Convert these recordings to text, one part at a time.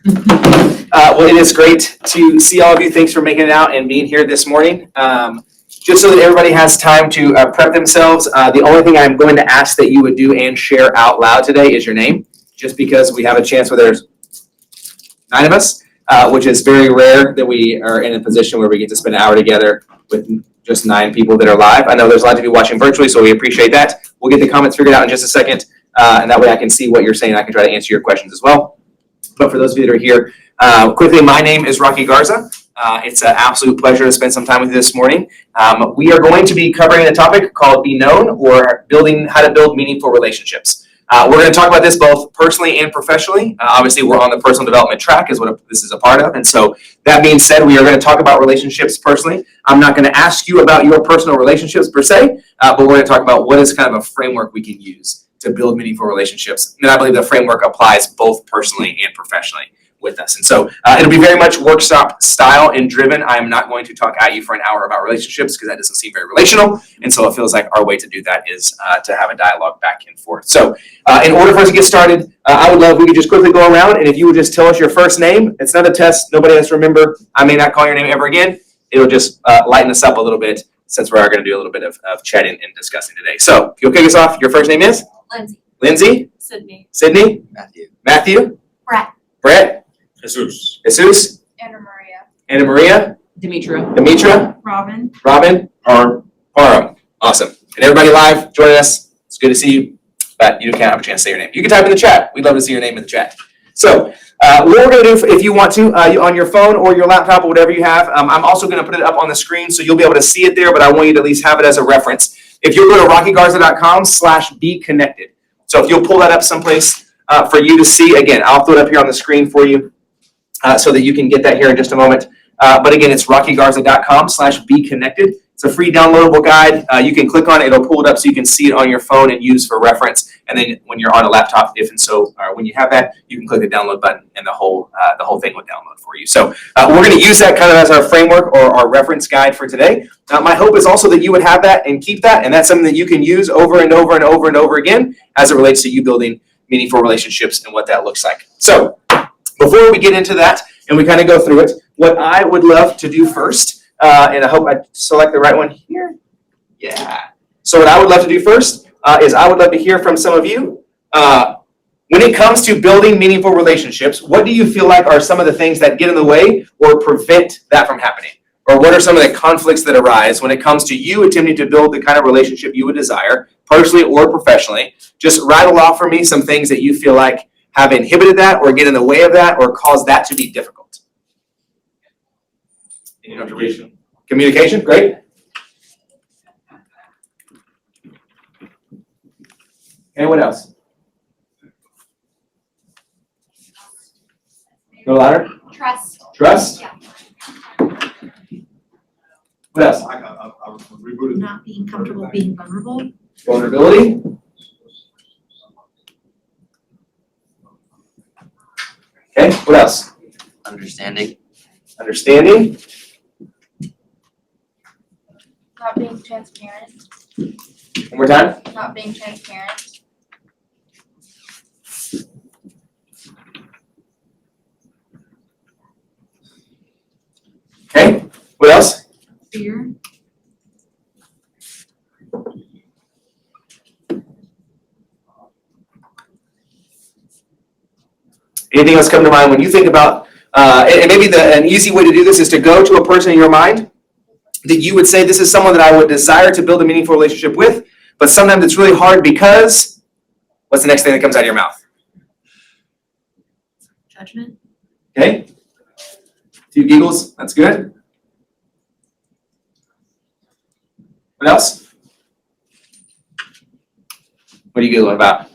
Well, it is great to see all of you. Thanks for making it out and being here this morning. Just so that everybody has time to prep themselves, the only thing I'm going to ask that you would do and share out loud today is your name, just because we have a chance where there's 9 of us, which is very rare that we are in a position where we get to spend an hour together with just 9 people that are live. I know there's a lot of you watching virtually, so we appreciate that. We'll get the comments figured out in just a second, and that way I can see what you're saying. I can try to answer your questions as well. But for those of you that are here, quickly, my name is Rocky Garza. It's an absolute pleasure to spend some time with you this morning. We are going to be covering a topic called Be Known, or how to build meaningful relationships. We're going to talk about this both personally and professionally. Obviously, we're on the personal development track is what this is a part of. And so that being said, we are going to talk about relationships personally. I'm not going to ask you about your personal relationships per se, but we're going to talk about what is kind of a framework we can use to build meaningful relationships. And I believe the framework applies both personally and professionally with us. And so it'll be very much workshop style and driven. I'm not going to talk at you for an hour about relationships because that doesn't seem very relational. And so it feels like our way to do that is to have a dialogue back and forth. So in order for us to get started, I would love if we could just quickly go around, and if you would just tell us your first name. It's not a test. Nobody has to remember. I may not call your name ever again. It'll just lighten us up a little bit since we are going to do a little bit of chatting and discussing today. So if you'll kick us off, your first name is? Lindsay. Lindsay? Sydney. Sydney? Matthew. Matthew? Brett. Brett? Jesus. Jesus? Anna Maria. Anna Maria? Demetra. Demetra? Robin. Robin? Parham. Awesome. And everybody live joining us. It's good to see you, but you can't have a chance to say your name. You can type in the chat. We'd love to see your name in the chat. So what we're going to do, if you want to, on your phone or your laptop or whatever you have, I'm also going to put it up on the screen so you'll be able to see it there, but I want you to at least have it as a reference. If you'll go to rockygarza.com/beconnected. So if you'll pull that up someplace for you to see, again, I'll throw it up here on the screen for you so that you can get that here in just a moment. But again, it's rockygarza.com/beconnected. It's a free downloadable guide. You can click on it. It'll pull it up so you can see it on your phone and use for reference. And then when you're on a laptop, when you have that, you can click the download button and the whole thing will download for you. So we're going to use that kind of as our framework or our reference guide for today. My hope is also that you would have that and keep that. And that's something that you can use over and over and over and over again as it relates to you building meaningful relationships and what that looks like. So before we get into that and we kind of go through it, what I would love to do first, and I hope I select the right one here. Yeah. So what I would love to do first is I would love to hear from some of you. When it comes to building meaningful relationships, what do you feel like are some of the things that get in the way or prevent that from happening? Or what are some of the conflicts that arise when it comes to you attempting to build the kind of relationship you would desire, personally or professionally? Just rattle off for me some things that you feel like have inhibited that or get in the way of that or cause that to be difficult. Communication, great. And what else? Go louder. Trust. Trust. Yeah. What else? I rebooted. Not being comfortable being vulnerable. Vulnerability. Okay, what else? Understanding. Understanding. Not being transparent. One more time. Not being transparent. Okay, what else? Fear. Anything else come to mind when you think about, and maybe an easy way to do this is to go to a person in your mind that you would say, this is someone that I would desire to build a meaningful relationship with, but sometimes it's really hard because, what's the next thing that comes out of your mouth? Judgment. Okay, a few giggles, that's good. What else? What are you giggling about?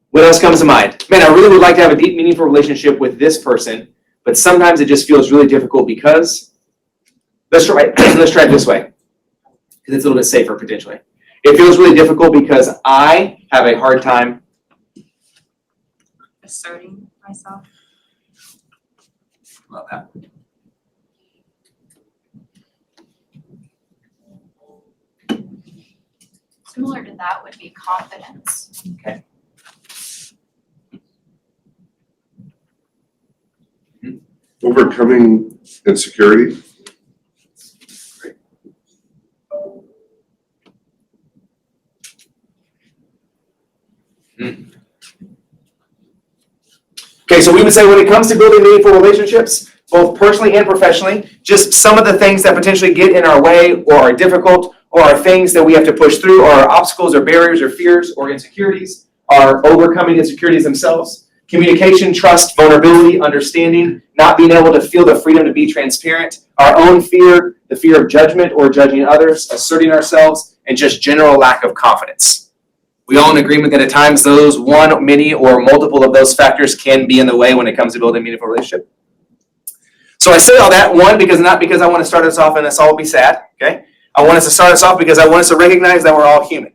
What else comes to mind? Man, I really would like to have a deep, meaningful relationship with this person, but sometimes it just feels really difficult because, let's try it this way, because it's a little bit safer potentially. It feels really difficult because I have a hard time Asserting myself. Love that. Similar to that would be confidence. Okay. Overcoming insecurity. Okay, so we would say when it comes to building meaningful relationships, both personally and professionally, just some of the things that potentially get in our way or are difficult or are things that we have to push through or are obstacles or barriers or fears or insecurities are overcoming insecurities themselves. Communication, trust, vulnerability, understanding, not being able to feel the freedom to be transparent, our own fear, the fear of judgment or judging others, asserting ourselves, and just general lack of confidence. We all in agreement that at times those one, many, or multiple of those factors can be in the way when it comes to building a meaningful relationship. So I say all that, one, not because I want to start us off and us all be sad, okay? I want us to start us off because I want us to recognize that we're all human.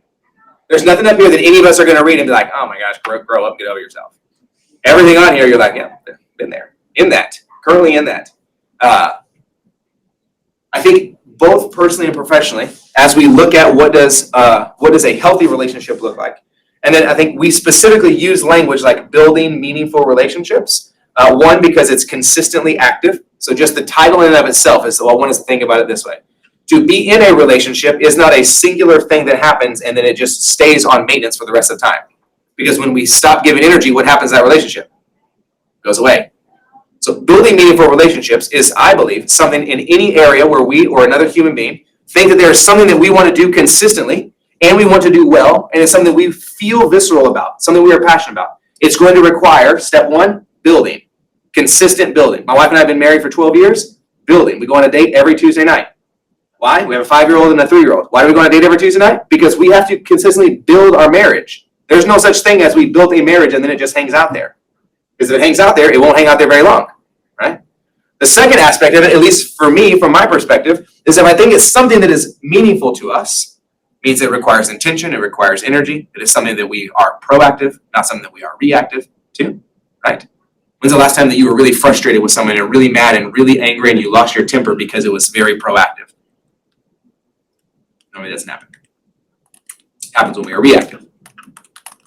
There's nothing up here that any of us are going to read and be like, oh my gosh, grow up, get over yourself. Everything on here, you're like, yeah, been there, in that, currently in that. I think both personally and professionally, as we look at what does a healthy relationship look like, and then I think we specifically use language like building meaningful relationships. One, because it's consistently active. So just the title in and of itself is, so I want us to think about it this way. To be in a relationship is not a singular thing that happens and then it just stays on maintenance for the rest of the time. Because when we stop giving energy, what happens to that relationship? It goes away. So building meaningful relationships is, I believe, something in any area where we or another human being think that there's something that we want to do consistently and we want to do well, and it's something we feel visceral about, something we are passionate about. It's going to require, step one, building. Consistent building. My wife and I have been married for 12 years. Building. We go on a date every Tuesday night. Why? We have a 5-year-old and a 3-year-old. Why do we go on a date every Tuesday night? Because we have to consistently build our marriage. There's no such thing as we built a marriage and then it just hangs out there. Because if it hangs out there, it won't hang out there very long, right? The second aspect of it, at least for me, from my perspective, is if I think it's something that is meaningful to us, means it requires intention, it requires energy, it is something that we are proactive, not something that we are reactive to, right? When's the last time that you were really frustrated with someone and really mad and really angry and you lost your temper because it was very proactive? No, it doesn't happen. It happens when we are reactive.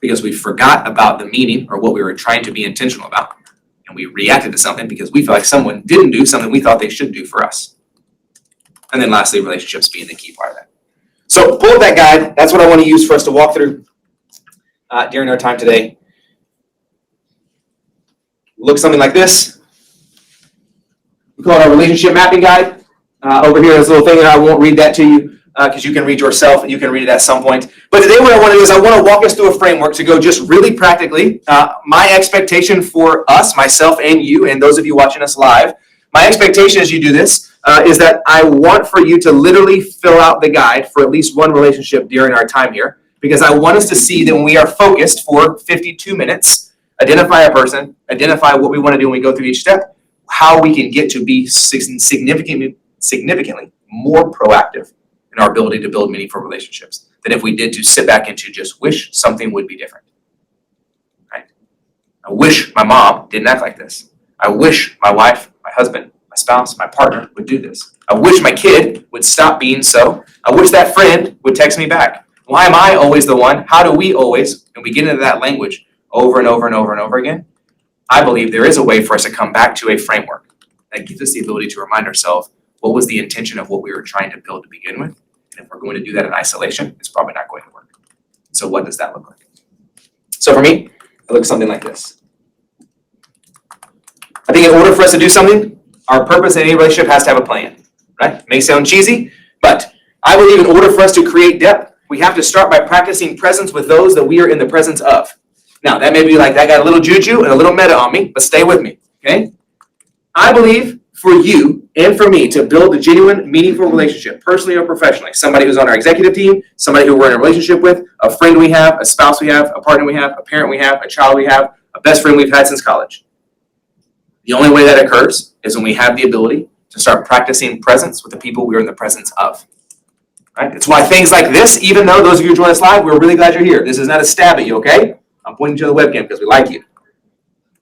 Because we forgot about the meaning or what we were trying to be intentional about. And we reacted to something because we felt like someone didn't do something we thought they should do for us. And then lastly, relationships being the key part of that. So pull up that guide. That's what I want to use for us to walk through during our time today. Look something like this. We call it our relationship mapping guide. Over here is a little thing, and I won't read that to you because you can read yourself and you can read it at some point. But today what I want to do is I want to walk us through a framework to go just really practically. My expectation for us, myself and you, and those of you watching us live, my expectation as you do this is that I want for you to literally fill out the guide for at least one relationship during our time here, because I want us to see that when we are focused for 52 minutes, identify a person, identify what we want to do when we go through each step, how we can get to be significantly more proactive in our ability to build meaningful relationships than if we did to sit back and to just wish something would be different. Right? I wish my mom didn't act like this. I wish my wife, my husband, my spouse, my partner would do this. I wish my kid would stop being so. I wish that friend would text me back. Why am I always the one? How do we always? And we get into that language over and over and over and over again. I believe there is a way for us to come back to a framework that gives us the ability to remind ourselves what was the intention of what we were trying to build to begin with. And if we're going to do that in isolation, it's probably not going to work. So what does that look like? So for me, it looks something like this. I think in order for us to do something, our purpose in any relationship has to have a plan, right? It may sound cheesy, but I believe in order for us to create depth, we have to start by practicing presence with those that we are in the presence of. Now, that may be like, that got a little juju and a little meta on me, but stay with me, okay? I believe for you and for me to build a genuine, meaningful relationship, personally or professionally, somebody who's on our executive team, somebody who we're in a relationship with, a friend we have, a spouse we have, a partner we have, a parent we have, a child we have, a best friend we've had since college. The only way that occurs is when we have the ability to start practicing presence with the people we're in the presence of. Right? It's why things like this, even though those of you who join us live, we're really glad you're here. This is not a stab at you, okay? I'm pointing to the webcam because we like you.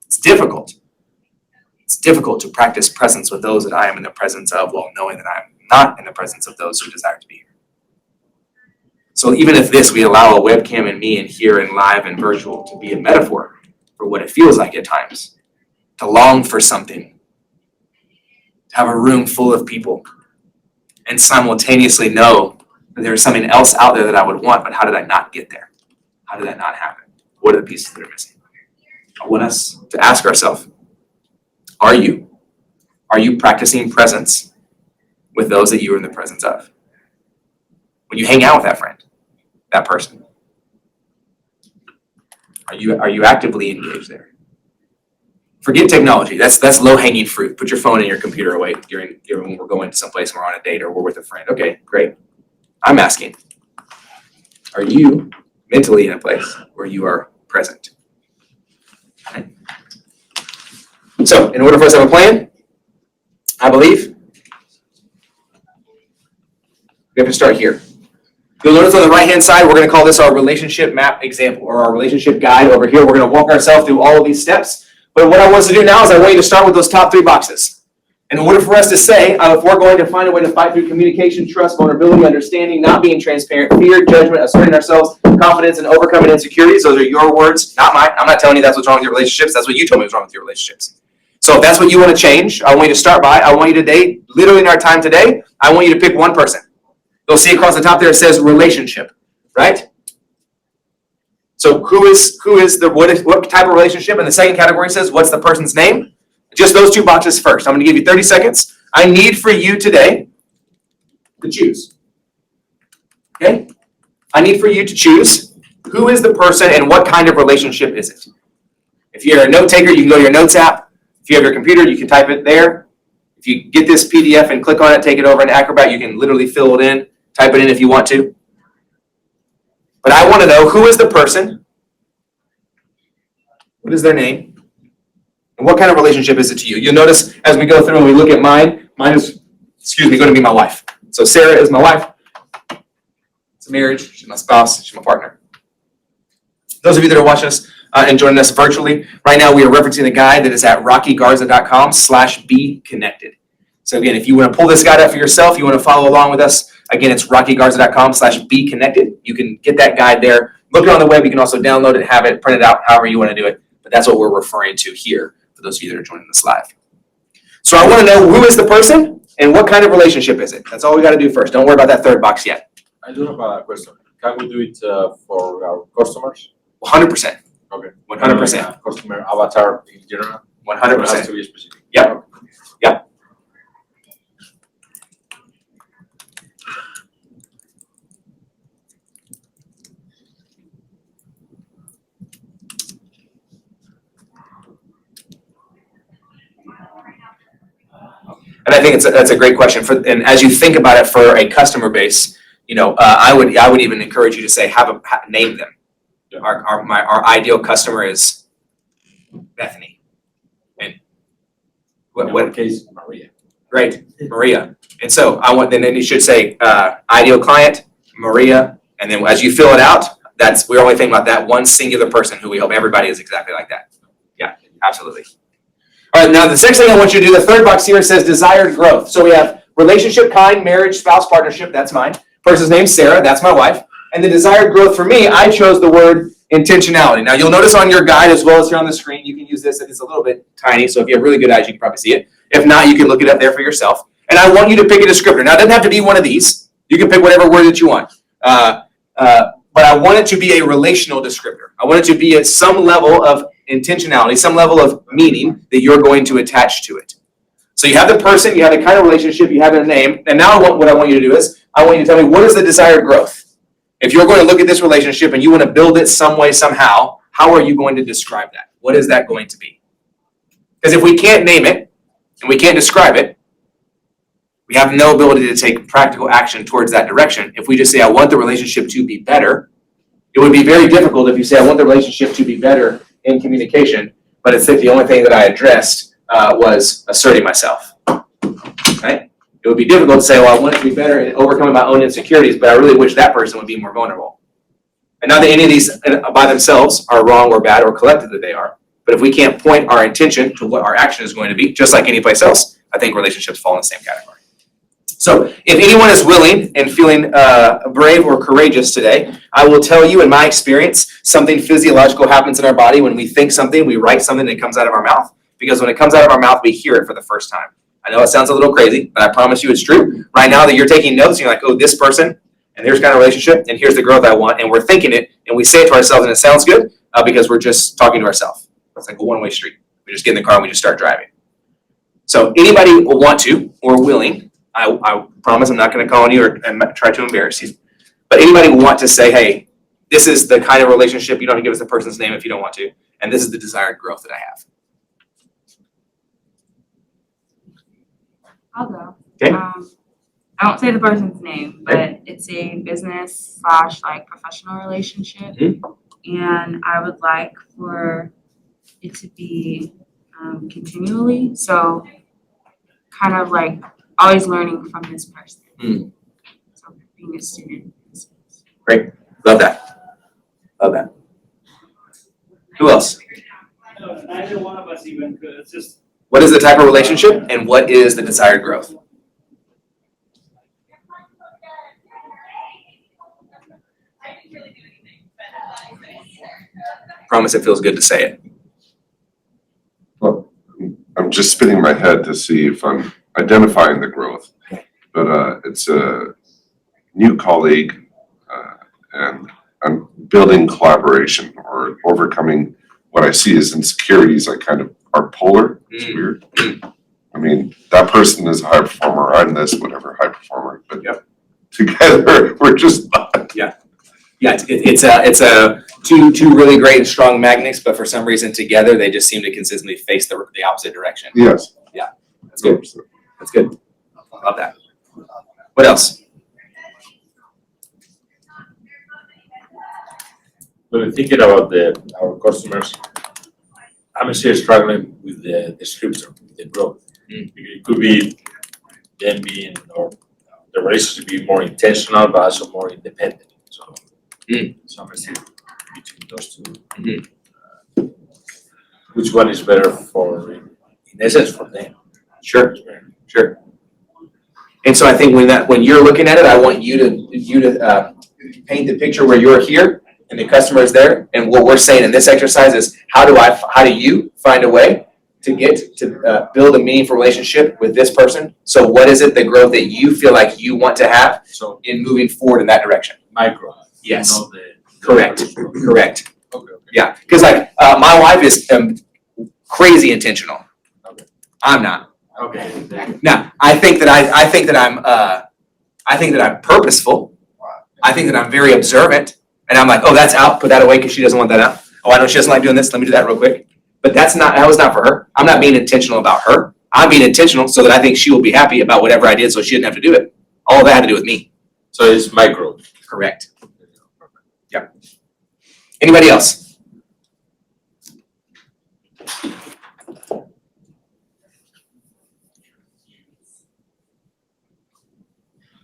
It's difficult. It's difficult to practice presence with those that I am in the presence of while knowing that I am not in the presence of those who desire to be here. So even if this, we allow a webcam and me and here and live and virtual to be a metaphor for what it feels like at times, to long for something have a room full of people and simultaneously know that there's something else out there that I would want, but how did I not get there? How did that not happen? What are the pieces that are missing? I want us to ask ourselves, are you practicing presence with those that you are in the presence of? When you hang out with that friend, that person, are you actively engaged there? Forget technology. That's low-hanging fruit. Put your phone and your computer away when we're going to someplace and we're on a date or we're with a friend. Okay, great. I'm asking, are you mentally in a place where you are present? Okay. So, in order for us to have a plan, I believe we have to start here. You'll notice on the right-hand side, we're going to call this our relationship map example or our relationship guide over here. We're going to walk ourselves through all of these steps. But what I want us to do now is I want you to start with those top 3 boxes. In order for us to say, if we're going to find a way to fight through communication, trust, vulnerability, understanding, not being transparent, fear, judgment, asserting ourselves, confidence, and overcoming insecurities, those are your words, not mine. I'm not telling you that's what's wrong with your relationships. That's what you told me was wrong with your relationships. So if that's what you want to change, I want you to start by, I want you today, literally in our time today, I want you to pick one person. You'll see across the top there, it says relationship, right? So what type of relationship? And the second category says, what's the person's name? Just those 2 boxes first. I'm going to give you 30 seconds. I need for you today to choose. Okay? I need for you to choose who is the person and what kind of relationship is it. If you're a note taker, you can go to your notes app. If you have your computer, you can type it there. If you get this PDF and click on it, take it over in Acrobat, you can literally fill it in, type it in if you want to. But I want to know, who is the person? What is their name? And what kind of relationship is it to you? You'll notice as we go through and we look at mine is, going to be my wife. So Sarah is my wife. It's a marriage. She's my spouse. She's my partner. Those of you that are watching us and joining us virtually, right now we are referencing a guide that is at rockygarza.com/beconnected. So again, if you want to pull this guide up for yourself, you want to follow along with us, again, it's rockygarza.com/beconnected. You can get that guide there. Look it on the web. You can also download it, have it, print it out, however you want to do it. But that's what we're referring to here for those of you that are joining us live. So I want to know, who is the person and what kind of relationship is it? That's all we got to do first. Don't worry about that third box yet. I do have a question. Can we do it for our customers? 100%. Okay. 100%. Customer avatar in general? 100%. It has to be specific. Yep. Yep. And I think that's a great question. And as you think about it for a customer base, I would even encourage you to say, name them. Yeah. Our ideal customer is Bethany. And what case, Maria. Right, Maria. And so then you should say ideal client, Maria, and then as you fill it out, we're only thinking about that one singular person who we hope everybody is exactly like that. Yeah, absolutely. All right, now the next thing I want you to do, the third box here says desired growth. So we have relationship, kind, marriage, spouse, partnership, that's mine. Person's name, Sarah, that's my wife. And the desired growth for me, I chose the word intentionality. Now you'll notice on your guide as well as here on the screen, you can use this, and it's a little bit tiny, so if you have really good eyes, you can probably see it. If not, you can look it up there for yourself. And I want you to pick a descriptor. Now it doesn't have to be one of these. You can pick whatever word that you want. But I want it to be a relational descriptor. I want it to be at some level of intentionality, some level of meaning that you're going to attach to it. So you have the person, you have the kind of relationship, you have their name, and now what I want you to do is, I want you to tell me, what is the desired growth? If you're going to look at this relationship and you want to build it some way, somehow, how are you going to describe that? What is that going to be? Because if we can't name it and we can't describe it, we have no ability to take practical action towards that direction. If we just say, I want the relationship to be better, it would be very difficult if you say, I want the relationship to be better in communication, but it's like the only thing that I addressed was asserting myself, right? It would be difficult to say, well, I want it to be better in overcoming my own insecurities, but I really wish that person would be more vulnerable. And not that any of these by themselves are wrong or bad or collectively they are, but if we can't point our intention to what our action is going to be, just like any place else, I think relationships fall in the same category. So if anyone is willing and feeling brave or courageous today, I will tell you in my experience, something physiological happens in our body when we think something, we write something, and it comes out of our mouth. Because when it comes out of our mouth, we hear it for the first time. I know it sounds a little crazy, but I promise you it's true. Right now that you're taking notes, you're like, oh, this person, and here's kind of relationship, and here's the growth I want, and we're thinking it, and we say it to ourselves, and it sounds good because we're just talking to ourselves. It's like a one-way street. We just get in the car and we just start driving. So anybody will want to or willing, I promise I'm not going to call on you or try to embarrass you, but anybody will want to say, hey, this is the kind of relationship, you don't have to give us the person's name if you don't want to, and this is the desired growth that I have. I'll go. Okay. I won't say the person's name, but it's a business / like professional relationship. And I would like for it to be continually, so kind of like always learning from this person. So being a student. Great. Love that. Love that. Who else? No, neither one of us even could. It's just What is the type of relationship and what is the desired growth? Promise it feels good to say it. Well, I'm just spinning my head to see if I'm identifying the growth. But it's a new colleague and I'm building collaboration or overcoming what I see as insecurities. I kind of are polar. It's weird. I mean, that person is a high performer. I'm this whatever high performer. But together we're just not. Yeah, it's a two really great and strong magnets, but for some reason together they just seem to consistently face the opposite direction. Yes. That's good. That's good. Love that. What else? When thinking about our customers, I'm still struggling with the description, the growth. It could be them being, or the relationship being more intentional, but also more independent. So, so I'm still between those two. Which one is better in essence, for them? Sure. And so I think when you're looking at it, I want you to paint the picture where you're here and the customer is there. And what we're saying in this exercise is how do you find a way to get to build a meaningful relationship with this person? So what is it, the growth that you feel like you want to have So in moving forward in that direction? my growth. Yes. Not the Correct. Correct. Okay. Yeah, because like my wife is crazy intentional. Okay. I'm not. Okay. Now, I think that I'm purposeful. I think that I'm very observant, and I'm like, oh, that's out. Put that away because she doesn't want that out. Oh, I know she doesn't like doing this. Let me do that real quick. But that was not for her. I'm not being intentional about her. I'm being intentional so that I think she will be happy about whatever I did, so she didn't have to do it. All of that had to do with me. So it's my growth. Correct. Yep. Anybody else?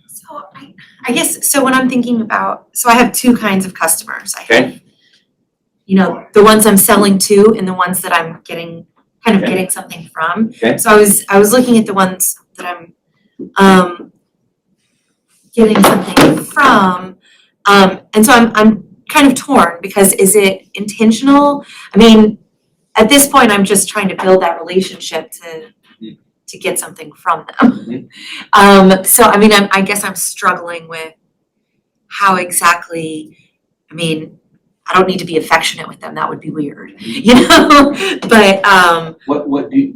So I guess, so when I'm thinking about, so I have two kinds of customers. I have, you know, the ones I'm selling to and the ones that I'm getting something from. Okay. So I was looking at the ones that I'm getting something from, and so I'm kind of torn because is it intentional? I mean, at this point, I'm just trying to build that relationship to get something from them. So I mean, I guess I'm struggling with how exactly, I mean, I don't need to be affectionate with them, that would be weird, you know? But What do you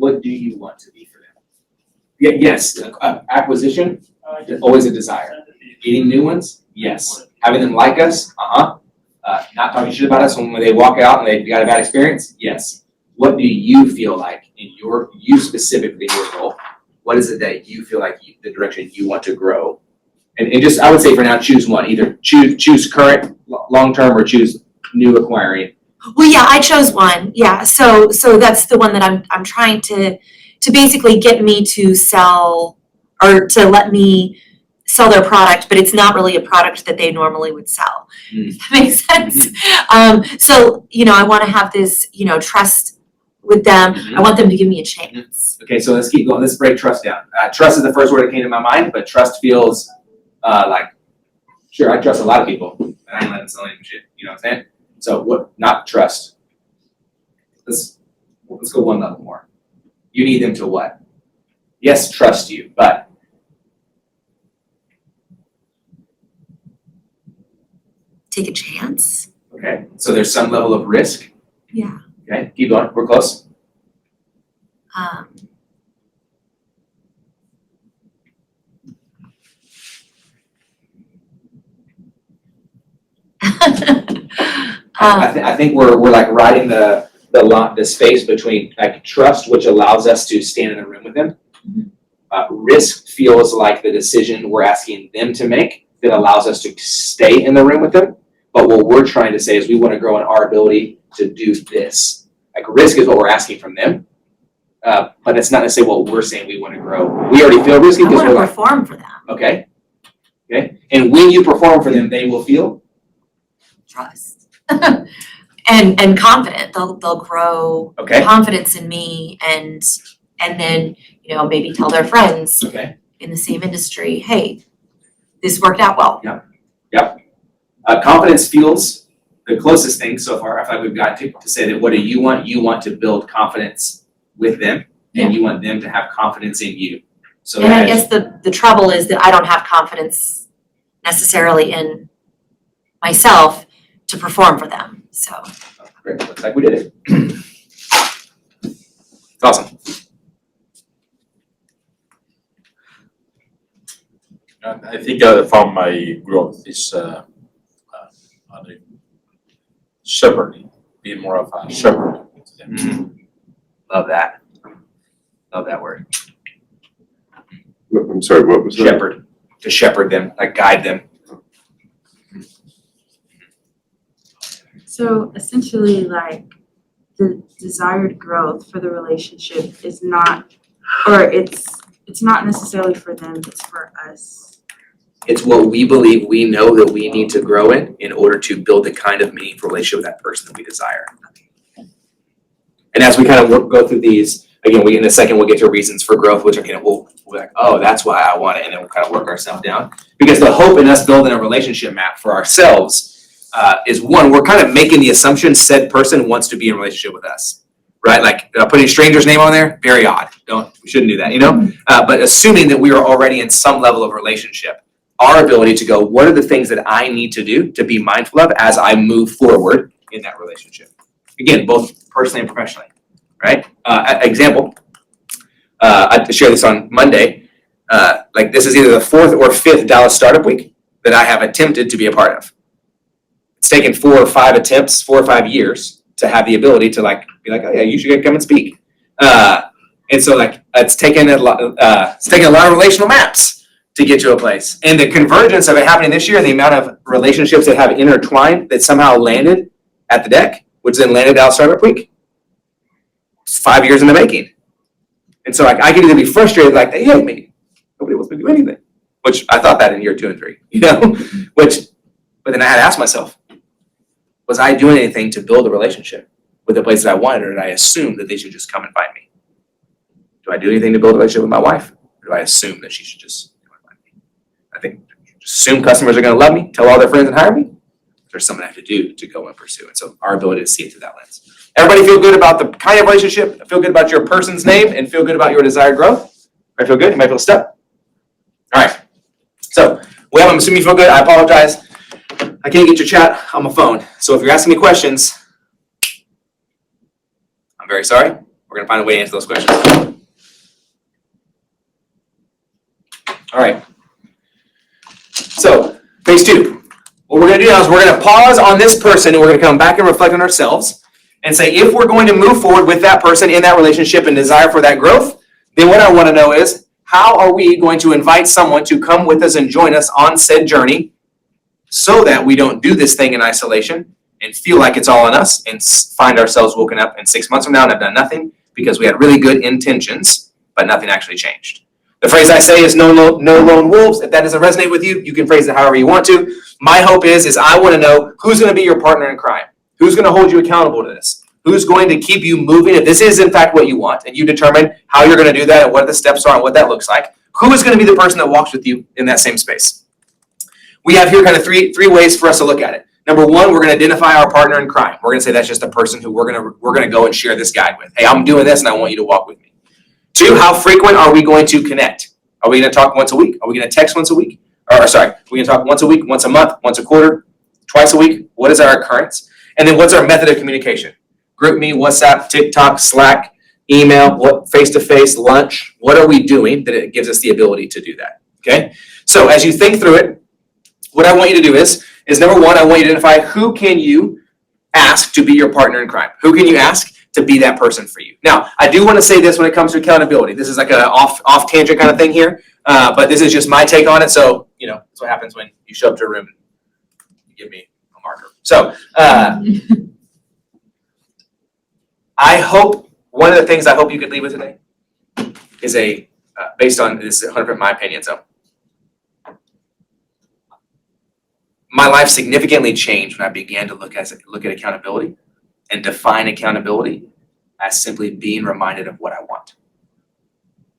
want to be for them? Yeah, yes, acquisition, always a desire. Getting new ones, yes. Having them like us, not talking shit about us when they walk out and they got a bad experience, yes. What do you feel like in you specifically, your goal? What is it that you feel like the direction you want to grow? And just, I would say for now, choose one. Either choose current, long-term, or choose new acquiring. well, yeah, I chose one, yeah, so that's the one that I'm trying to basically get me to sell, or to let me sell their product, but it's not really a product that they normally would sell, if that makes sense. So, you know, I wanna have this, you know, trust with them, I want them to give me a chance. Okay, so let's keep going. Let's break trust down. Trust is the first word that came to my mind, but trust feels like, sure, I trust a lot of people, and I ain't letting them sell any shit. You know what I'm saying? So what? Not trust. Let's go one level more. You need them to what? yes, trust you, but Take a chance? okay, so there's some level of risk. Yeah. Okay, keep going. We're close. Um, I think we're like riding the space between like trust, which allows us to stand in the room with them. Risk feels like the decision we're asking them to make that allows us to stay in the room with them. But what we're trying to say is we want to grow in our ability to do this. Like risk is what we're asking from them, but it's not necessarily what we're saying we want to grow. We already feel risky I because want we're to like, perform for them. okay, and when you perform for them, they will feel Trust. and confident. They'll grow okay, confidence in me and then, you know, maybe tell their friends okay. in the same industry, hey, this worked out well. Confidence feels the closest thing so far. I feel like we've got to say that what do you want? You want to build confidence with them, and you want them to have confidence in you. So And I that guess the trouble is that I don't have confidence necessarily in myself to perform for them, so. great. Looks like we did it. It's awesome. And I think I found my growth is on the shepherding, being more of a shepherd. Love that. Love that word. I'm sorry, what was that? Shepherd. To shepherd them, like guide them. So essentially, like, the desired growth for the relationship is not, or it's not necessarily for them, it's for us. It's what we believe we know that we need to grow in order to build the kind of meaningful relationship with that person that we desire. And as we kind of go through these, again, in a second we'll get to reasons for growth, which again we'll like, oh, that's why I want it, and then we'll kind of work ourselves down. Because the hope in us building a relationship map for ourselves is one, we're kind of making the assumption said person wants to be in a relationship with us, right? Like putting a stranger's name on there, very odd. We shouldn't do that, you know? But assuming that we are already in some level of relationship, our ability to go, what are the things that I need to do to be mindful of as I move forward in that relationship? Again, both personally and professionally, right? Example, I shared this on Monday. Like this is either the 4th or 5th Dallas Startup Week that I have attempted to be a part of. It's taken 4 or 5 attempts, 4 or 5 years to have the ability to like be like, oh yeah, you should come and speak. And so like it's taken a lot of relational maps to get to a place. And the convergence of it happening this year, the amount of relationships that have intertwined that somehow landed at the deck, which then landed out Startup Week, it's 5 years in the making. And so like I could either be frustrated, like they hate me, nobody wants me to do anything, which I thought that in year 2 and 3, you know, but then I had to ask myself, was I doing anything to build a relationship with the place that I wanted, or did I assume that they should just come and find me? Do I do anything to build a relationship with my wife, or do I assume that she should just come and find me? I think assume customers are going to love me, tell all their friends and hire me. There's something I have to do to go and pursue it. So our ability to see it through that lens. Everybody feel good about the kind of relationship, feel good about your person's name, and feel good about your desired growth? I feel good? You might feel stuck. All right. So, well, I'm assuming you feel good. I apologize. I can't get your chat on my phone. So if you're asking me questions, I'm very sorry. We're going to find a way to answer those questions. All right. So, phase 2. What we're going to do now is we're going to pause on this person and we're going to come back and reflect on ourselves and say if we're going to move forward with that person in that relationship and desire for that growth, then what I want to know is how are we going to invite someone to come with us and join us on said journey so that we don't do this thing in isolation and feel like it's all on us and find ourselves woken up in 6 months from now and have done nothing because we had really good intentions, but nothing actually changed. The phrase I say is no lone wolves. If that doesn't resonate with you, you can phrase it however you want to. My hope is I want to know who's going to be your partner in crime. Who's going to hold you accountable to this? Who's going to keep you moving? If this is in fact what you want and you determine how you're going to do that and what the steps are and what that looks like, who is going to be the person that walks with you in that same space? We have here kind of three ways for us to look at it. Number one, we're going to identify our partner in crime. We're going to say that's just a person who we're going to go and share this guide with. Hey, I'm doing this and I want you to walk with me. Two, how frequent are we going to connect? Are we going to talk once a week? Are we going to text once a week? Are we going to talk once a week, once a month, once a quarter, twice a week? What is our occurrence? And then what's our method of communication? GroupMe, WhatsApp, TikTok, Slack, email, what face-to-face, lunch. What are we doing that it gives us the ability to do that? Okay? So as you think through it, what I want you to do is number one, I want you to identify who can you ask to be your partner in crime? Who can you ask to be that person for you? Now, I do want to say this when it comes to accountability. This is like an off tangent kind of thing here, but this is just my take on it. So, that's what happens when you show up to a room and you give me a marker. So, I hope, one of the things I hope you could leave with today is based on, this is 100% my opinion, so. My life significantly changed when I began to look at accountability and define accountability as simply being reminded of what I want.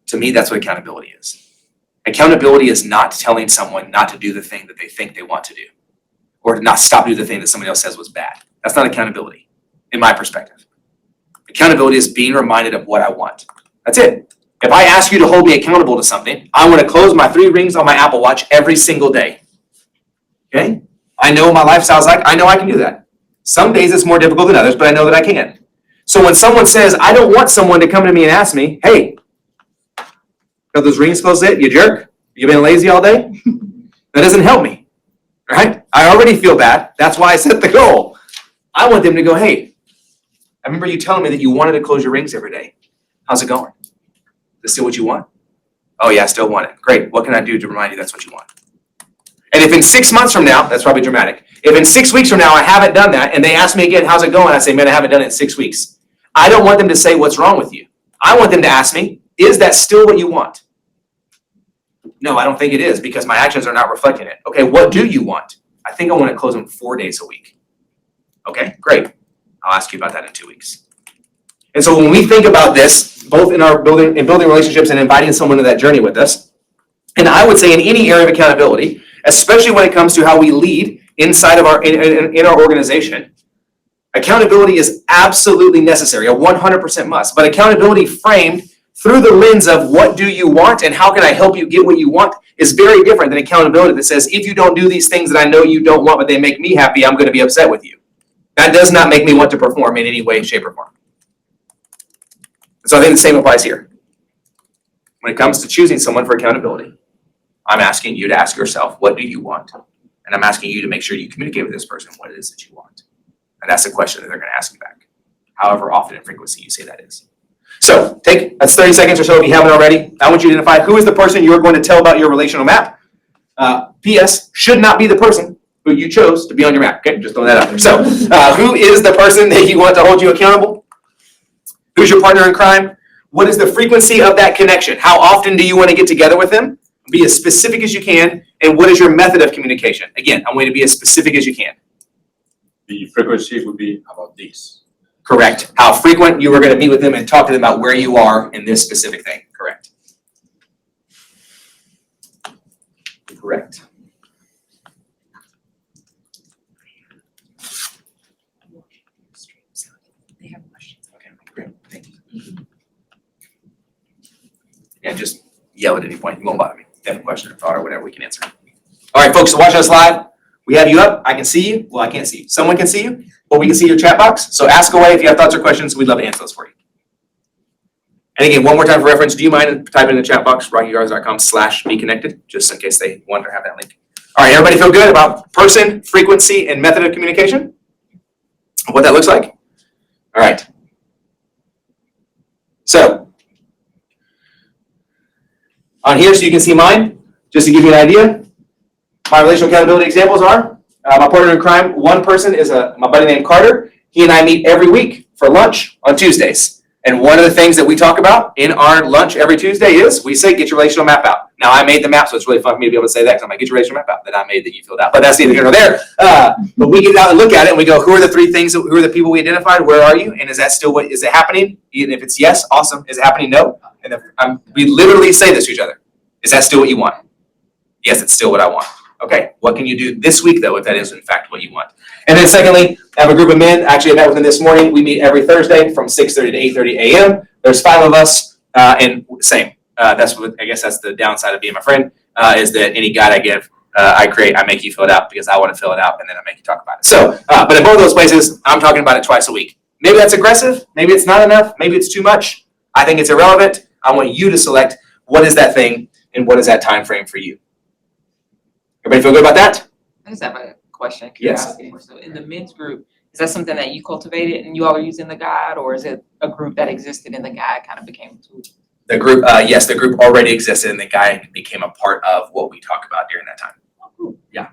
To me, that's what accountability is. Accountability is not telling someone not to do the thing that they think they want to do, or to not stop doing the thing that somebody else says was bad. That's not accountability, in my perspective. Accountability is being reminded of what I want. That's it. If I ask you to hold me accountable to something, I want to close my 3 rings on my Apple Watch every single day. Okay? I know what my lifestyle's like. I know I can do that. Some days it's more difficult than others, but I know that I can. So when someone says, I don't want someone to come to me and ask me, hey, got those rings closed yet, you jerk? You been lazy all day? That doesn't help me, right? I already feel bad. That's why I set the goal. I want them to go, hey, I remember you telling me that you wanted to close your rings every day. How's it going? Is this still what you want? Oh yeah, I still want it. Great. What can I do to remind you that's what you want? And if in 6 months from now, that's probably dramatic. If in 6 weeks from now I haven't done that and they ask me again, how's it going? I say, man, I haven't done it in 6 weeks. I don't want them to say, what's wrong with you? I want them to ask me, is that still what you want? No, I don't think it is because my actions are not reflecting it. Okay, what do you want? I think I want to close them 4 days a week. Okay, great. I'll ask you about that in 2 weeks. And so when we think about this, both in our building relationships and inviting someone to that journey with us, and I would say in any area of accountability, especially when it comes to how we lead inside of in our organization, accountability is absolutely necessary, a 100% must. But accountability framed through the lens of what do you want and how can I help you get what you want is very different than accountability that says, if you don't do these things that I know you don't want, but they make me happy, I'm going to be upset with you. That does not make me want to perform in any way, shape, or form. So I think the same applies here. When it comes to choosing someone for accountability, I'm asking you to ask yourself, what do you want? And I'm asking you to make sure you communicate with this person what it is that you want. And that's the question that they're going to ask you back, however often and frequency you say that is. So that's 30 seconds or so if you haven't already. I want you to identify who is the person you're going to tell about your relational map. P.S. should not be the person who you chose to be on your map. Okay, just throwing that out there. So who is the person that you want to hold you accountable? Who's your partner in crime? What is the frequency of that connection? How often do you want to get together with them? Be as specific as you can. And what is your method of communication? Again, I want you to be as specific as you can. The frequency would be about this. Correct. How frequent you are going to meet with them and talk to them about where you are in this specific thing. Correct. Correct. They have questions. Okay, great. Thank you. Yeah, just yell at any point. You won't bother me. If you have a question or thought or whatever, we can answer. All right, folks, so watching us live. We have you up. I can see you. Well, I can't see you. Someone can see you, but we can see your chat box. So ask away if you have thoughts or questions. We'd love to answer those for you. And again, one more time for reference, do you mind typing in the chat box, rockygarza.com/beconnected, just in case they want to have that link. All right, everybody feel good about person, frequency, and method of communication? What that looks like? All right. So, on here, so you can see mine, just to give you an idea. My relational accountability examples are, my partner in crime, one person is my buddy named Carter. He and I meet every week for lunch on Tuesdays. And one of the things that we talk about in our lunch every Tuesday is we say, get your relational map out. Now, I made the map, so it's really fun for me to be able to say that because I'm like, get your relational map out that I made that you filled out. But that's neither here nor there. But we get out and look at it and we go, who are the 3 things, who are the people we identified? Where are you? And is that still is it happening? Even if it's yes, awesome. Is it happening? No. And we literally say this to each other. Is that still what you want? Yes, it's still what I want. Okay, what can you do this week, though, if that is, in fact, what you want? And then secondly, I have a group of men. Actually, I met with them this morning. We meet every Thursday from 6:30 to 8:30 a.m. There's 5 of us. And same, that's what, I guess that's the downside of being my friend, is that any guide I give, I create, I make you fill it out because I want to fill it out and then I make you talk about it. So, but in both of those places, I'm talking about it twice a week. Maybe that's aggressive, maybe it's not enough, maybe it's too much. I think it's irrelevant. I want you to select what is that thing and what is that time frame for you. Everybody feel good about that? I just have a question. Yes. Curiosity. So in the men's group, is that something that you cultivated and you all are using the guide, or is it a group that existed and the guide kind of became a tool? The group, yes, the group already existed and the guy became a part of what we talk about during that time. Yeah.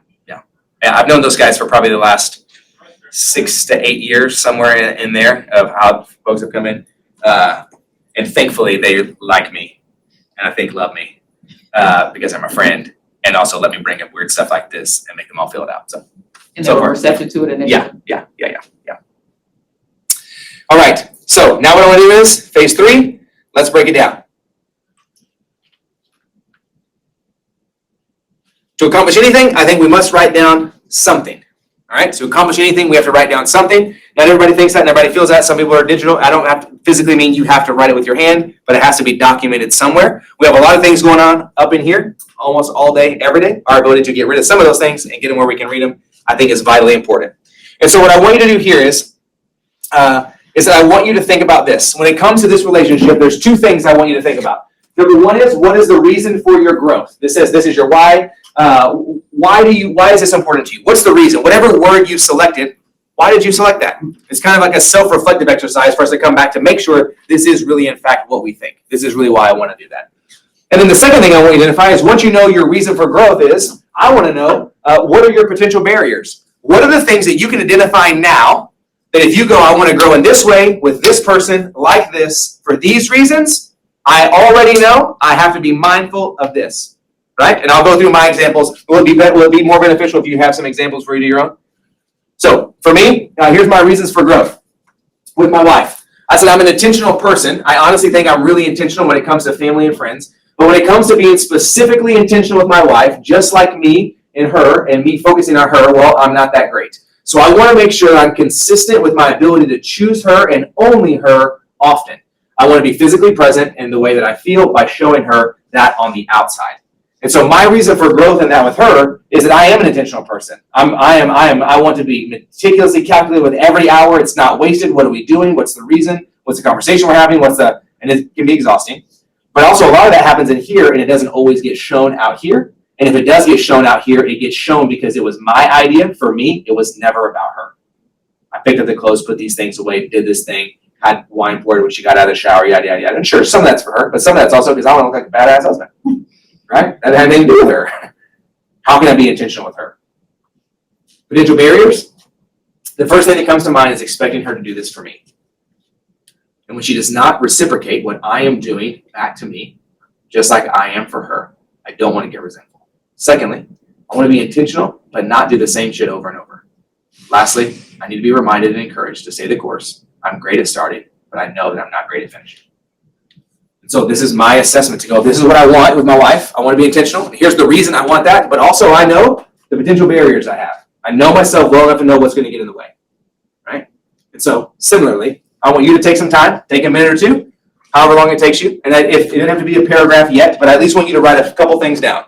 And I've known those guys for probably the last 6 to 8 years, somewhere in there, of how folks have come in. And thankfully, they like me and I think love me because I'm a friend, and also let me bring up weird stuff like this and make them all fill it out. So, And So they were far. receptive to it initially? yeah. All right, so now what I want to do is phase 3. Let's break it down. To accomplish anything, I think we must write down something. All right, to accomplish anything, we have to write down something. Not everybody thinks that, and everybody feels that. Some people are digital. I don't have to physically mean you have to write it with your hand, but it has to be documented somewhere. We have a lot of things going on up in here, almost all day, every day. Our ability to get rid of some of those things and get them where we can read them, I think is vitally important. And so what I want you to do here is that I want you to think about this. When it comes to this relationship, there's 2 things I want you to think about. Number 1 is, what is the reason for your growth? This says this is your why. Why is this important to you? What's the reason? Whatever word you selected, why did you select that? It's kind of like a self-reflective exercise for us to come back to make sure this is really, in fact, what we think. This is really why I want to do that. And then the second thing I want you to identify is, once you know your reason for growth is, I want to know, what are your potential barriers? What are the things that you can identify now that if you go, I want to grow in this way, with this person, like this, for these reasons, I already know I have to be mindful of this. Right? And I'll go through my examples. Will it be more beneficial if you have some examples for you to your own? So for me, here's my reasons for growth with my wife. I said I'm an intentional person. I honestly think I'm really intentional when it comes to family and friends. But when it comes to being specifically intentional with my wife, just like me and her, and me focusing on her, well, I'm not that great. So I want to make sure I'm consistent with my ability to choose her and only her often. I want to be physically present in the way that I feel by showing her that on the outside. And so my reason for growth in that with her is that I am an intentional person. I want to be meticulously calculated with every hour. It's not wasted. What are we doing? What's the reason? What's the conversation we're having? And it can be exhausting. But also a lot of that happens in here, and it doesn't always get shown out here. And if it does get shown out here, it gets shown because it was my idea. For me, it was never about her. I picked up the clothes, put these things away, did this thing, had wine poured when she got out of the shower, yada, yada, yada. And sure, some of that's for her, but some of that's also because I want to look like a badass husband. Right? That had nothing to do with her. How can I be intentional with her? Potential barriers? The first thing that comes to mind is expecting her to do this for me. And when she does not reciprocate what I am doing back to me, just like I am for her, I don't want to get resentful. Secondly, I want to be intentional, but not do the same shit over and over. Lastly, I need to be reminded and encouraged to stay the course. I'm great at starting, but I know that I'm not great at finishing. So this is my assessment to go, this is what I want with my wife. I want to be intentional. Here's the reason I want that, but also I know the potential barriers I have. I know myself well enough to know what's going to get in the way, right? And so similarly, I want you to take some time, take a minute or two, however long it takes you. And if it doesn't have to be a paragraph yet, but I at least want you to write a couple things down.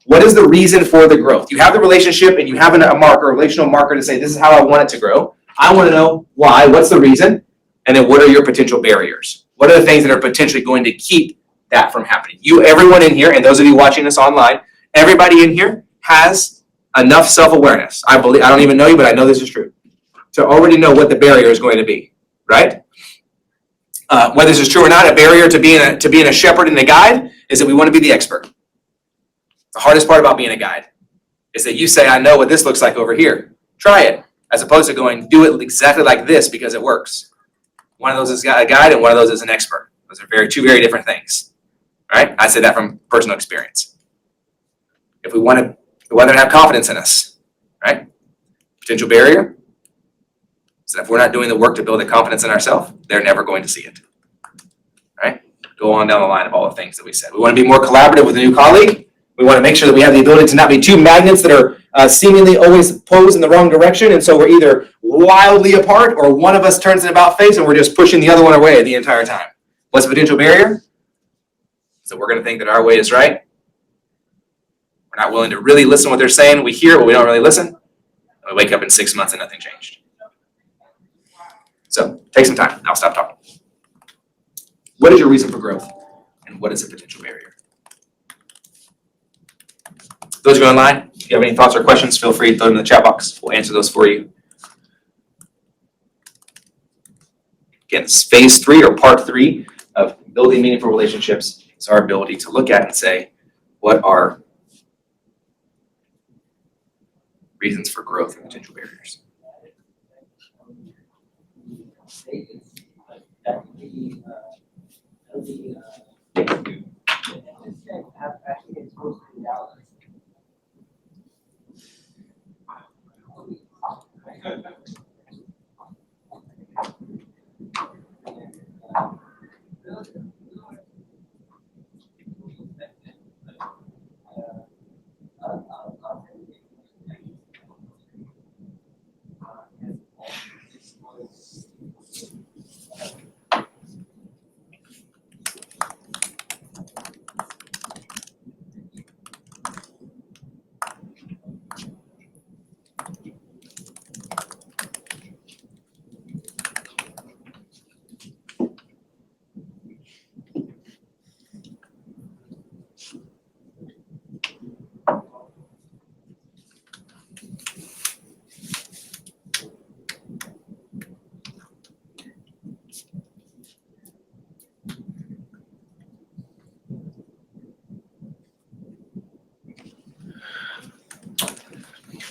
What is the reason for the growth? You have the relationship and you have a marker, a relational marker to say, this is how I want it to grow. I want to know why, what's the reason, and then what are your potential barriers? What are the things that are potentially going to keep that from happening? Everyone in here, and those of you watching this online, everybody in here has enough self-awareness. I don't even know you, but I know this is true, to already know what the barrier is going to be, right? Whether this is true or not, a barrier to being a shepherd and a guide is that we want to be the expert. The hardest part about being a guide is that you say, I know what this looks like over here. Try it, as opposed to going, do it exactly like this because it works. One of those is a guide and one of those is an expert. Those are two very different things, right? I say that from personal experience. If we want to have confidence in us, right? Potential barrier is that if we're not doing the work to build the confidence in ourselves, they're never going to see it, right? Go on down the line of all the things that we said. We want to be more collaborative with a new colleague. We want to make sure that we have the ability to not be two magnets that are seemingly always posed in the wrong direction. And so we're either wildly apart or one of us turns an about face and we're just pushing the other one away the entire time. What's a potential barrier? So we're gonna think that our way is right. We're not willing to really listen to what they're saying. We hear it, but we don't really listen. And we wake up in 6 months and nothing changed. So take some time. I'll stop talking. What is your reason for growth? And what is a potential barrier? Those who are online, if you have any thoughts or questions, feel free to throw them in the chat box. We'll answer those for you. Again, phase 3 or part 3 of building meaningful relationships is our ability to look at and say, what are reasons for growth and potential barriers?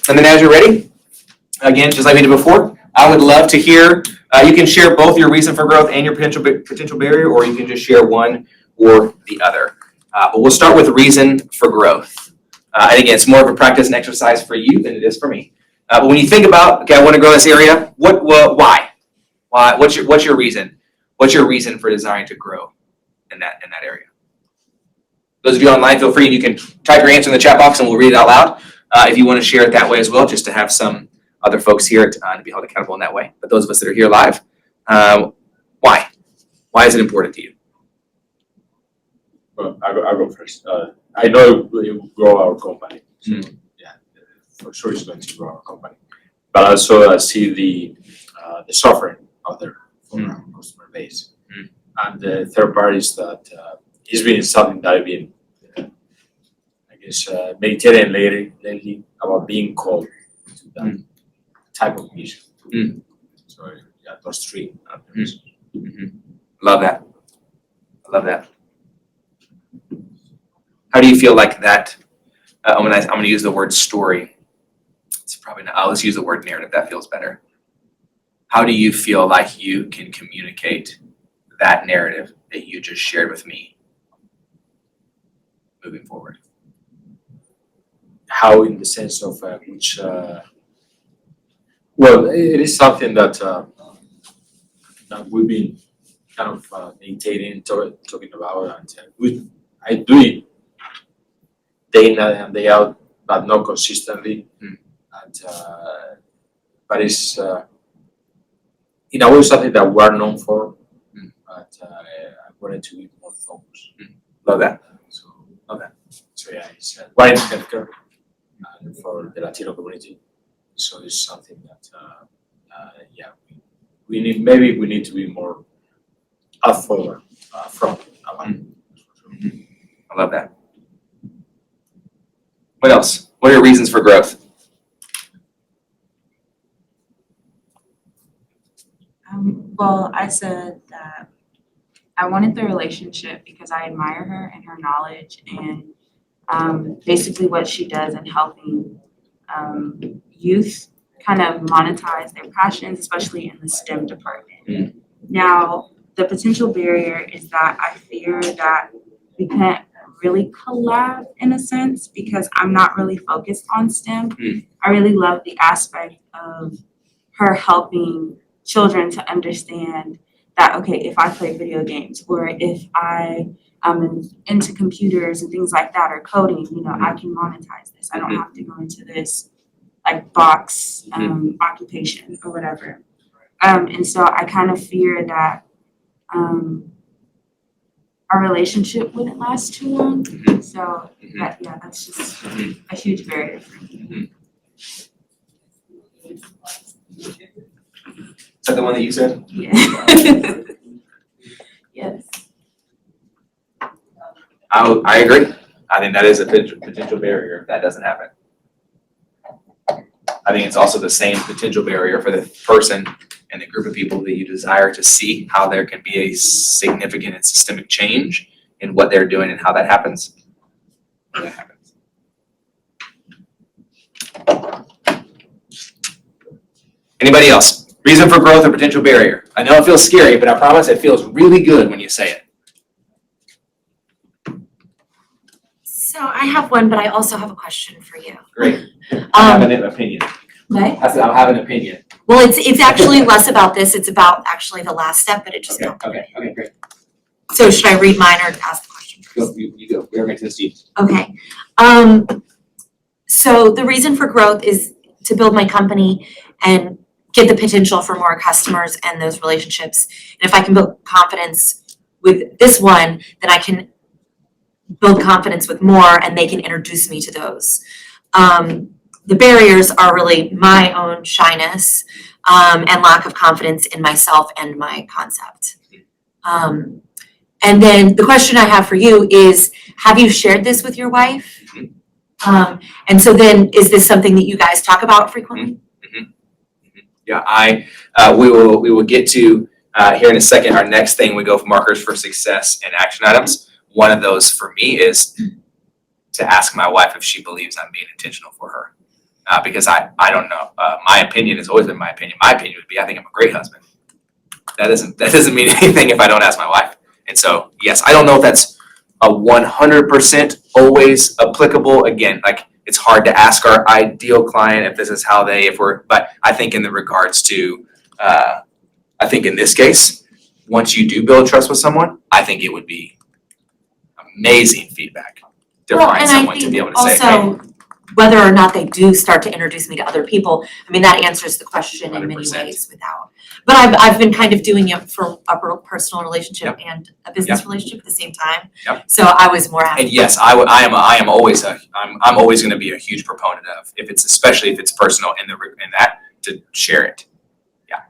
And then as you're ready, again, just like we did before, I would love to hear, you can share both your reason for growth and your potential barrier, or you can just share one or the other. But we'll start with reason for growth. And again, it's more of a practice and exercise for you than it is for me. But when you think about, okay, I want to grow this area, why? Why? What's your reason? What's your reason for desiring to grow in that area? Those of you online, feel free, and you can type your answer in the chat box and we'll read it out loud. If you want to share it that way as well, just to have some other folks here to be held accountable in that way. But those of us that are here live, why? Why is it important to you? Well, I'll go first. I know it will grow our company. So, yeah, for sure it's going to grow our company. But also I see the suffering out there for our customer base. And the third part is that it's been something that I've been, meditating lately about being called to that type of mission. So yeah, those three. Love that. I love that. How do you feel like that? I'm gonna use the word story. It's probably not. Let's use the word narrative. That feels better. How do you feel like you can communicate that narrative that you just shared with me moving forward? How, in the sense of which? Well, it is something that we've been kind of maintaining, talking about, and I do it day in and day out, but not consistently. And but it's in a way something that we're known for. But I wanted to be more focused. Love that. So yeah, it's right in healthcare and for the Latino community. So it's something that we need to be more up forward from about. I love that. What else? What are your reasons for growth? Well, I said that I wanted the relationship because I admire her and her knowledge and basically what she does in helping youth kind of monetize their passions, especially in the STEM department. Now, the potential barrier is that I fear that we can't really collab in a sense because I'm not really focused on STEM. I really love the aspect of her helping children to understand that, okay, if I play video games or if I am into computers and things like that or coding, I can monetize this. I don't have to go into this like box occupation or whatever. And so I kind of fear that our relationship wouldn't last too long. So that's just a huge barrier for me. Is that the one that you said? Yeah. Yes. I agree. I think that is a potential barrier if that doesn't happen. I think it's also the same potential barrier for the person and the group of people that you desire to see how there can be a significant and systemic change in what they're doing and how that happens. When that happens. Anybody else? Reason for growth or potential barrier? I know it feels scary, but I promise it feels really good when you say it. So I have one, but I also have a question for you. Great. I have Um, an opinion. okay. I said I have an opinion. Well, it's actually less about this, it's about actually the last step, but it just. Okay, great. So should I read mine or ask the question first? Go, you go. Whatever makes sense to you. Okay. So the reason for growth is to build my company and get the potential for more customers and those relationships. And if I can build confidence with this one, then I can build confidence with more and they can introduce me to those. The barriers are really my own shyness and lack of confidence in myself and my concept. And then the question I have for you is, have you shared this with your wife? And so then, is this something that you guys talk about frequently? Yeah, we will get to here in a second. Our next thing, we go for markers for success and action items. One of those for me is to ask my wife if she believes I'm being intentional for her. Because I don't know. My opinion has always been my opinion. My opinion would be I think I'm a great husband. That doesn't mean anything if I don't ask my wife. And so, yes, I don't know if that's a 100% always applicable. Again, like it's hard to ask our ideal client if this is how but I think in the regards to, I think in this case, once you do build trust with someone, I think it would be amazing feedback to find someone to be able to say, hey. Also, whether or not they do start to introduce me to other people, I mean, that answers the question in many 100%. ways without. But I've been kind of doing it for a personal relationship and a business relationship at the same time. Yep. So I was more happy. And yes, I am always I'm always going to be a huge proponent of especially if it's personal in that to share it. Yeah,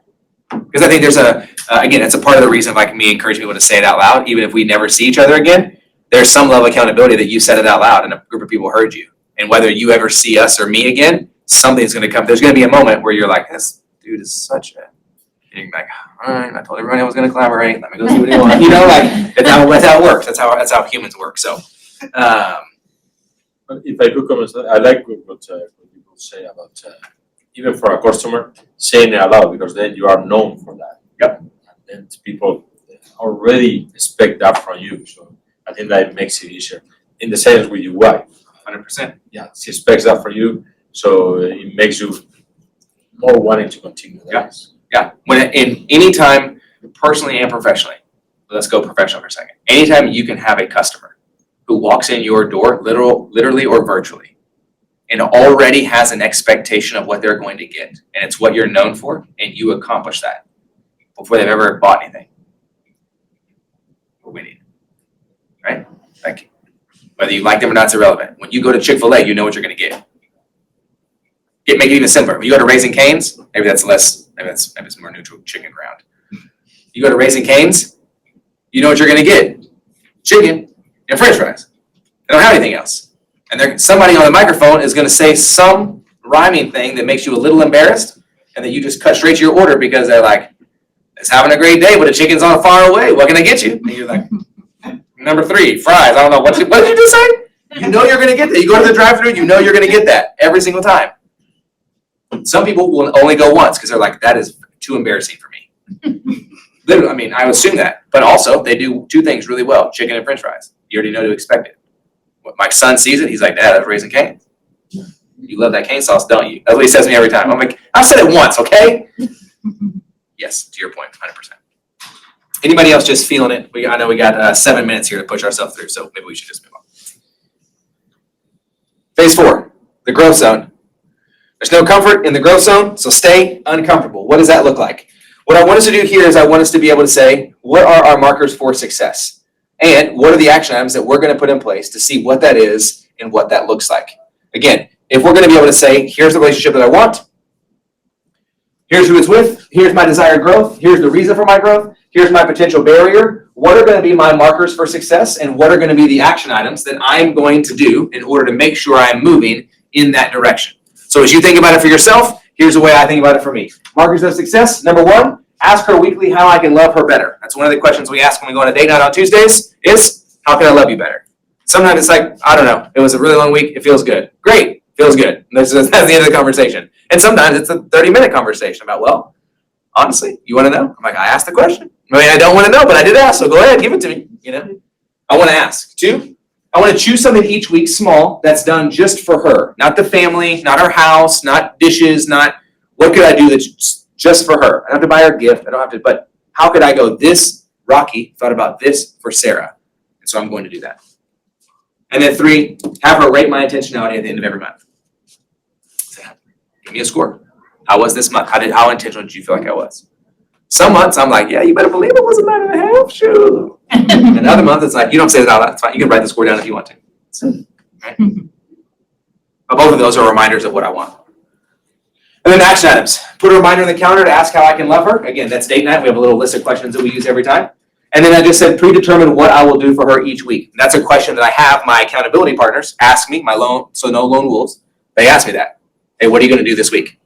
because I think there's again, it's a part of the reason like me encouraging people to say it out loud, even if we never see each other again. There's some level of accountability that you said it out loud and a group of people heard you. And whether you ever see us or me again, something's going to come. There's going to be a moment where you're like, this dude is such a. And you're like, all right, I told everyone I was going to collaborate. Let me go see what he wants. You know, like that's how it works. That's how humans work. So, If I could comment, I like what people say about even for a customer saying it aloud because then you are known for that. Yep. And then people already expect that from you. So I think that makes it easier. In the same with your wife. 100%. Yeah, she expects that from you, so it makes you more wanting to continue. Yeah. When in any time, personally and professionally, let's go professional for a second. Anytime you can have a customer who walks in your door, literally or virtually, and already has an expectation of what they're going to get, and it's what you're known for, and you accomplish that before they've ever bought anything, we're winning, right? Like, whether you like them or not, it's irrelevant. When you go to Chick-fil-A, you know what you're going to get. Make it even simpler. When you go to Raising Cane's, maybe it's more neutral chicken ground. You go to Raising Cane's, you know what you're going to get. Chicken and french fries. They don't have anything else. And somebody on the microphone is going to say some rhyming thing that makes you a little embarrassed and that you just cut straight to your order because they're like, it's having a great day, but the chicken's on far away. What can I get you? And you're like, number 3, fries. I don't know. What did you just say? You know you're going to get that. You go to the drive-thru, you know you're going to get that every single time. Some people will only go once because they're like, that is too embarrassing for me. Literally, I mean, I would assume that. But also, they do 2 things really well, chicken and french fries. You already know to expect it. When my son sees it, he's like, Dad, that's Raising Cane. You love that cane sauce, don't you? That's what he says to me every time. I'm like, I've said it once, okay? Yes, to your point, 100%. Anybody else just feeling it? I know we got 7 minutes here to push ourselves through, so maybe we should just move on. Phase 4, the growth zone. There's no comfort in the growth zone, so stay uncomfortable. What does that look like? What I want us to do here is I want us to be able to say, what are our markers for success? And what are the action items that we're gonna put in place to see what that is and what that looks like? Again, if we're gonna be able to say, here's the relationship that I want, here's who it's with, here's my desired growth, here's the reason for my growth, here's my potential barrier, what are gonna be my markers for success, and what are gonna be the action items that I'm going to do in order to make sure I'm moving in that direction. So as you think about it for yourself, here's the way I think about it for me. Markers of success, number one, ask her weekly how I can love her better. That's one of the questions we ask when we go on a date night on Tuesdays is, how can I love you better? Sometimes it's like, I don't know, it was a really long week, it feels good. Great, feels good. That's the end of the conversation. And sometimes it's a 30-minute conversation about, well, honestly, you want to know? I'm like, I asked the question. I mean, I don't want to know, but I did ask, so go ahead, give it to me. You know, I want to ask. Two, I want to choose something each week small that's done just for her, not the family, not our house, not dishes, not what could I do that's just for her. I don't have to buy her a gift. I don't have to, but how could I go, this, Rocky thought about this for Sarah. And so I'm going to do that. And then three, have her rate my intentionality at the end of every month. Give me a score. How was this month? How intentional did you feel like I was? Some months I'm like, yeah, you better believe it was a 9.5. Shoot. And other month it's like, you don't say that out loud. It's fine. You can write the score down if you want to. So, right? But both of those are reminders of what I want. And then action items. Put a reminder in the calendar to ask how I can love her. Again, that's date night. We have a little list of questions that we use every time. And then I just said predetermine what I will do for her each week. That's a question that I have my accountability partners ask me, my lone, so no lone wolves. They ask me that. Hey, what are you going to do this week?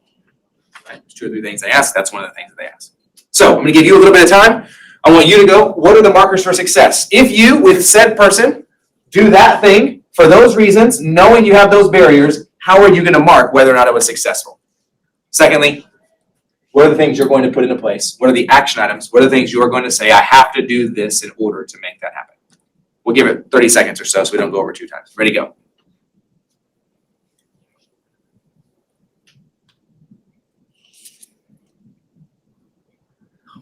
Right? There's 2 or 3 things they ask. That's one of the things that they ask. So I'm going to give you a little bit of time. I want you to go, what are the markers for success? If you, with said person, do that thing for those reasons, knowing you have those barriers, how are you going to mark whether or not it was successful? Secondly, what are the things you're going to put into place? What are the action items? What are the things you're going to say, I have to do this in order to make that happen? We'll give it 30 seconds or so we don't go over 2 times. Ready, go.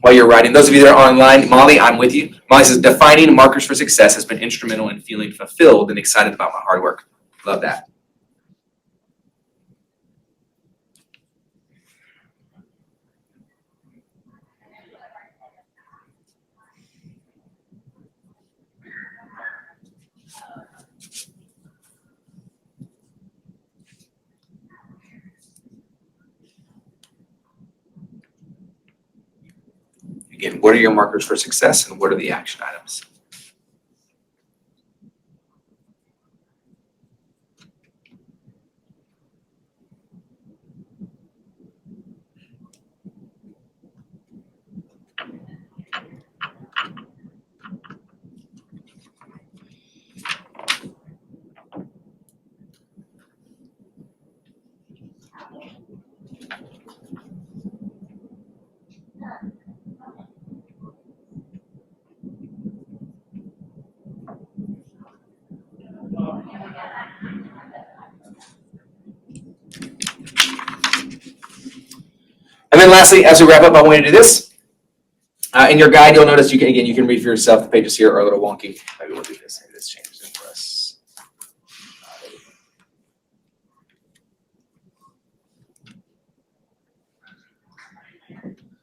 While you're writing, those of you that are online, Molly, I'm with you. Molly says, defining markers for success has been instrumental in feeling fulfilled and excited about my hard work. Love that. Again, what are your markers for success and what are the action items? And then lastly, as we wrap up, I want you to do this. In your guide, you'll notice you can read for yourself. The pages here are a little wonky. Maybe we'll do this. Maybe this changes it for us.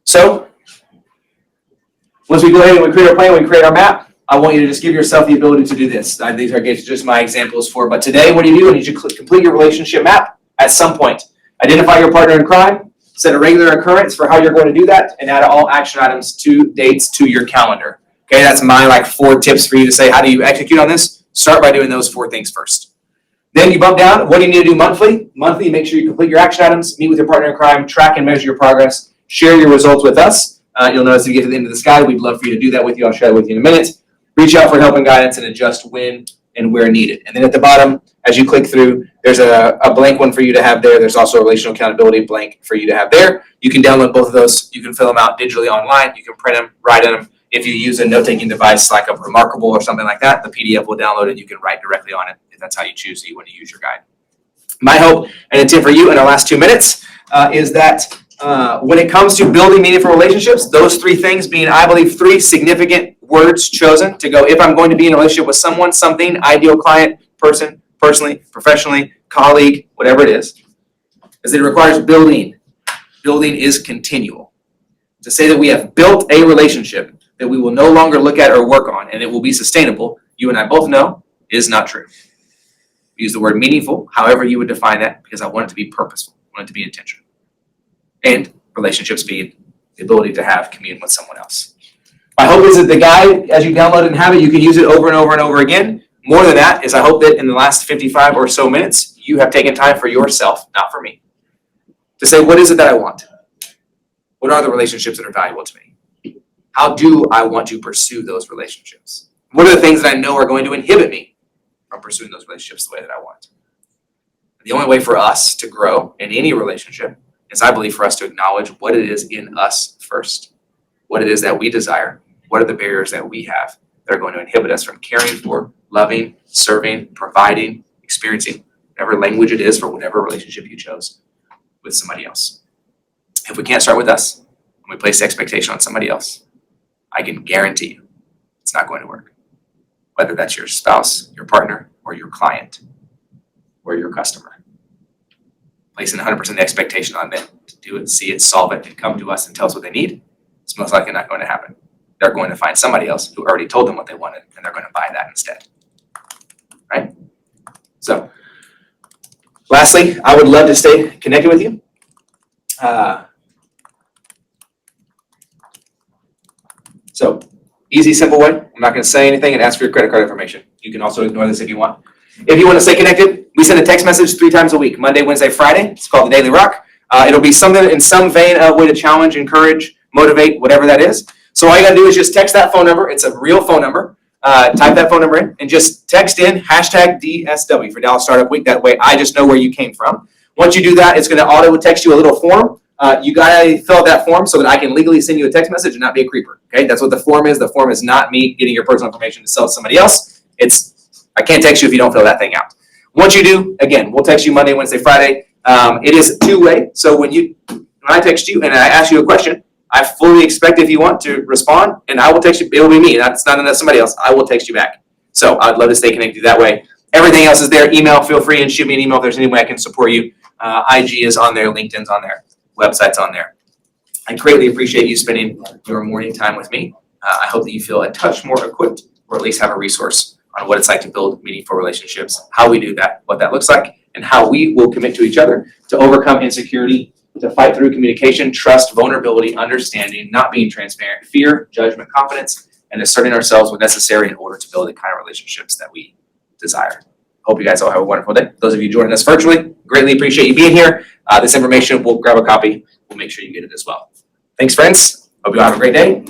So, once we go ahead and we create our plan, we create our map, I want you to just give yourself the ability to do this. These are just my examples for, but today, what do? I need you to complete your relationship map at some point. Identify your partner in crime, set a regular occurrence for how you're going to do that, and add all action items to dates to your calendar. Okay, that's my 4 tips for you to say, how do you execute on this? Start by doing those 4 things first. Then you bump down, what do you need to do monthly? Monthly, make sure you complete your action items, meet with your partner in crime, track and measure your progress, share your results with us. You'll notice if you get to the end of this guide, we'd love for you to do that with you. I'll share that with you in a minute. Reach out for help and guidance and adjust when and where needed. And then at the bottom, as you click through, there's a blank one for you to have there. There's also a relational accountability blank for you to have there. You can download both of those. You can fill them out digitally online. You can print them, write in them. If you use a note-taking device like a Remarkable or something like that, the PDF will download it. You can write directly on it if that's how you choose that you want to use your guide. My hope and intent for you in our last 2 minutes is that when it comes to building meaningful relationships, those 3 things being, I believe, 3 significant words chosen to go, if I'm going to be in a relationship with someone, something, ideal client, person, personally, professionally, colleague, whatever it is that it requires building. Building is continual. To say that we have built a relationship that we will no longer look at or work on, and it will be sustainable, you and I both know is not true. We use the word meaningful, however you would define that, because I want it to be purposeful, I want it to be intentional. And relationships being the ability to have communion with someone else. My hope is that the guide, as you download it and have it, you can use it over and over and over again. More than that is I hope that in the last 55 or so minutes, you have taken time for yourself, not for me, to say, what is it that I want? What are the relationships that are valuable to me? How do I want to pursue those relationships? What are the things that I know are going to inhibit me from pursuing those relationships the way that I want? The only way for us to grow in any relationship is, I believe, for us to acknowledge what it is in us first, what it is that we desire, what are the barriers that we have that are going to inhibit us from caring for, loving, serving, providing, experiencing, whatever language it is for whatever relationship you chose with somebody else. If we can't start with us, and we place expectation on somebody else, I can guarantee you it's not going to work. Whether that's your spouse, your partner, or your client, or your customer. Placing 100% expectation on them to do it, see it, solve it, and come to us and tell us what they need, it's most likely not going to happen. They're going to find somebody else who already told them what they wanted, and they're going to buy that instead. Right? So, lastly, I would love to stay connected with you. So, easy, simple way. I'm not going to say anything and ask for your credit card information. You can also ignore this if you want. If you want to stay connected, we send a text message 3 times a week, Monday, Wednesday, Friday. It's called the Daily Rock. It'll be something in some vein of way to challenge, encourage, motivate, whatever that is. So all you got to do is just text that phone number. It's a real phone number. Type that phone number in and just text in #DSW for Dallas Startup Week. That way I just know where you came from. Once you do that, it's going to auto text you a little form. You got to fill out that form so that I can legally send you a text message and not be a creeper. Okay, that's what the form is. The form is not me getting your personal information to sell to somebody else. I can't text you if you don't fill that thing out. Once you do, again, we'll text you Monday, Wednesday, Friday. It is two-way. So when I text you and I ask you a question, I fully expect if you want to respond, and I will text you. It will be me. That's not somebody else. I will text you back. So I'd love to stay connected that way. Everything else is there. Email, feel free and shoot me an email if there's any way I can support you. IG is on there. LinkedIn's on there. Website's on there. I greatly appreciate you spending your morning time with me. I hope that you feel a touch more equipped, or at least have a resource on what it's like to build meaningful relationships, how we do that, what that looks like, and how we will commit to each other to overcome insecurity, to fight through communication, trust, vulnerability, understanding, not being transparent, fear, judgment, confidence, and asserting ourselves when necessary in order to build the kind of relationships that we desire. Hope you guys all have a wonderful day. Those of you joining us virtually, greatly appreciate you being here. This information, we'll grab a copy. We'll make sure you get it as well. Thanks, friends. Hope you all have a great day.